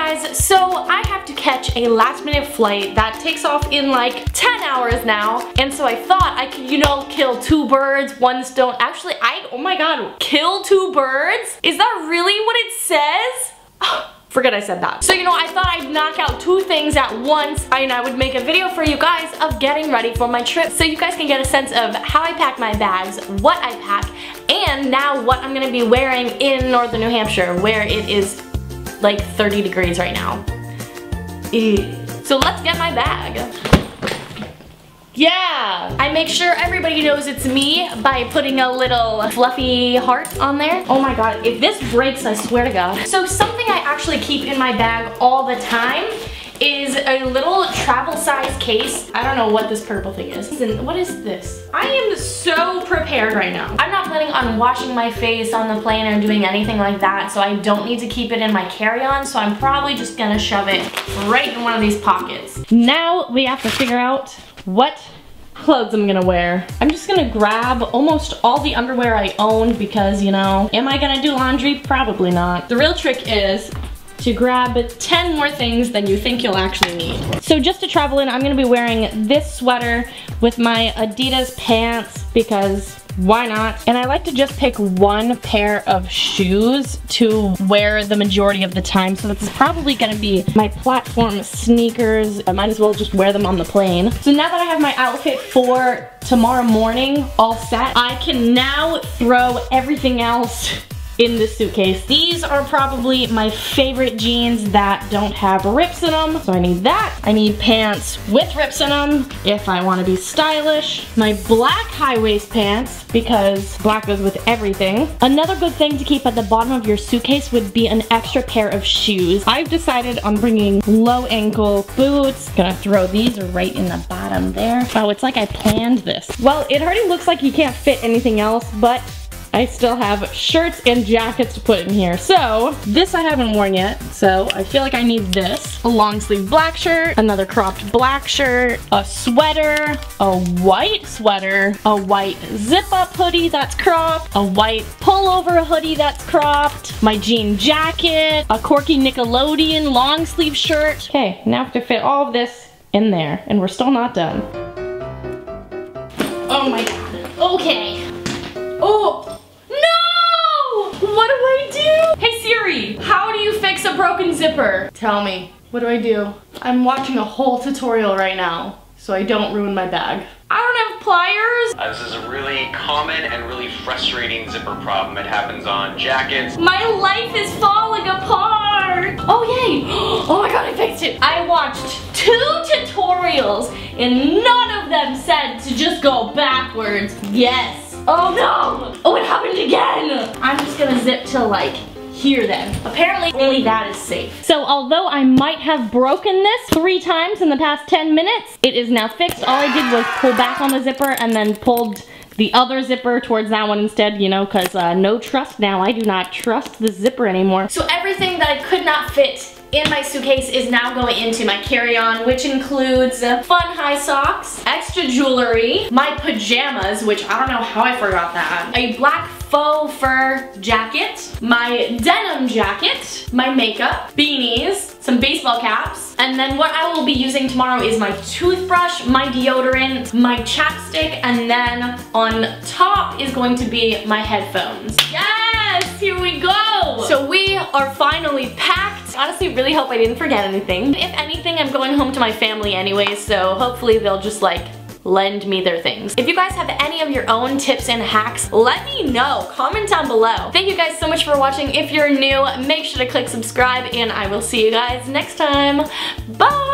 guys, so I have to catch a last minute flight that takes off in like 10 hours now, and so I thought I could, you know, kill two birds, one stone. Actually, oh my god, kill two birds? Is that really what it says? Forget I said that. So, you know, I thought I'd knock out two things at once, and I would make a video for you guys of getting ready for my trip so you guys can get a sense of how I pack my bags, what I pack, and now what I'm gonna be wearing in northern New Hampshire, where it is like 30 degrees right now. Ew. So let's get my bag. Yeah! I make sure everybody knows it's me by putting a little fluffy heart on there. Oh my god, if this breaks, I swear to god. So something I actually keep in my bag all the time is a little travel size case. I don't know what this purple thing is. What is this? I am so prepared right now. I'm not planning on washing my face on the plane or doing anything like that, so I don't need to keep it in my carry-on, so I'm probably just gonna shove it right in one of these pockets. Now we have to figure out what clothes I'm gonna wear. I'm just gonna grab almost all the underwear I own because, you know, am I gonna do laundry? Probably not. The real trick is to grab 10 more things than you think you'll actually need. So just to travel in, I'm gonna be wearing this sweater with my Adidas pants because why not? And I like to just pick one pair of shoes to wear the majority of the time, so that's probably gonna be my platform sneakers. I might as well just wear them on the plane. So now that I have my outfit for tomorrow morning all set, I can now throw everything else in this suitcase. These are probably my favorite jeans that don't have rips in them, so I need that. I need pants with rips in them if I want to be stylish. My black high waist pants because black goes with everything. Another good thing to keep at the bottom of your suitcase would be an extra pair of shoes. I've decided on bringing low ankle boots. Gonna throw these right in the bottom there. Oh, it's like I planned this. Well, it already looks like you can't fit anything else, but I still have shirts and jackets to put in here. So this I haven't worn yet, so I feel like I need this. A long sleeve black shirt, another cropped black shirt, a sweater, a white sweater, a white zip up hoodie that's cropped, a white pullover hoodie that's cropped, my jean jacket, a Corky Nickelodeon long sleeve shirt. Okay, now I have to fit all of this in there, and we're still not done. Oh my god. Okay. Oh. What do I do? Hey Siri, how do you fix a broken zipper? Tell me, what do I do? I'm watching a whole tutorial right now, so I don't ruin my bag. I don't have pliers. This is a really common and really frustrating zipper problem. It happens on jackets. My life is falling apart. Oh yay, oh my god, I fixed it. I watched 2 tutorials and none of them said to just go backwards. Yes. Oh no! Oh, it happened again! I'm just gonna zip till like here then. Apparently only that is safe. So although I might have broken this 3 times in the past 10 minutes, it is now fixed. All I did was pull back on the zipper and then pulled the other zipper towards that one instead, you know, because no trust now. I do not trust the zipper anymore. So everything that I could not fit in my suitcase is now going into my carry-on, which includes fun high socks, extra jewelry, my pajamas, which I don't know how I forgot that, a black faux fur jacket, my denim jacket, my makeup, beanies, some baseball caps, and then what I will be using tomorrow is my toothbrush, my deodorant, my chapstick, and then on top is going to be my headphones. Yes, here we go! So we are finally packed. Honestly, really hope I didn't forget anything. If anything, I'm going home to my family anyway, so hopefully they'll just like lend me their things. If you guys have any of your own tips and hacks, let me know. Comment down below. Thank you guys so much for watching. If you're new, make sure to click subscribe, and I will see you guys next time. Bye!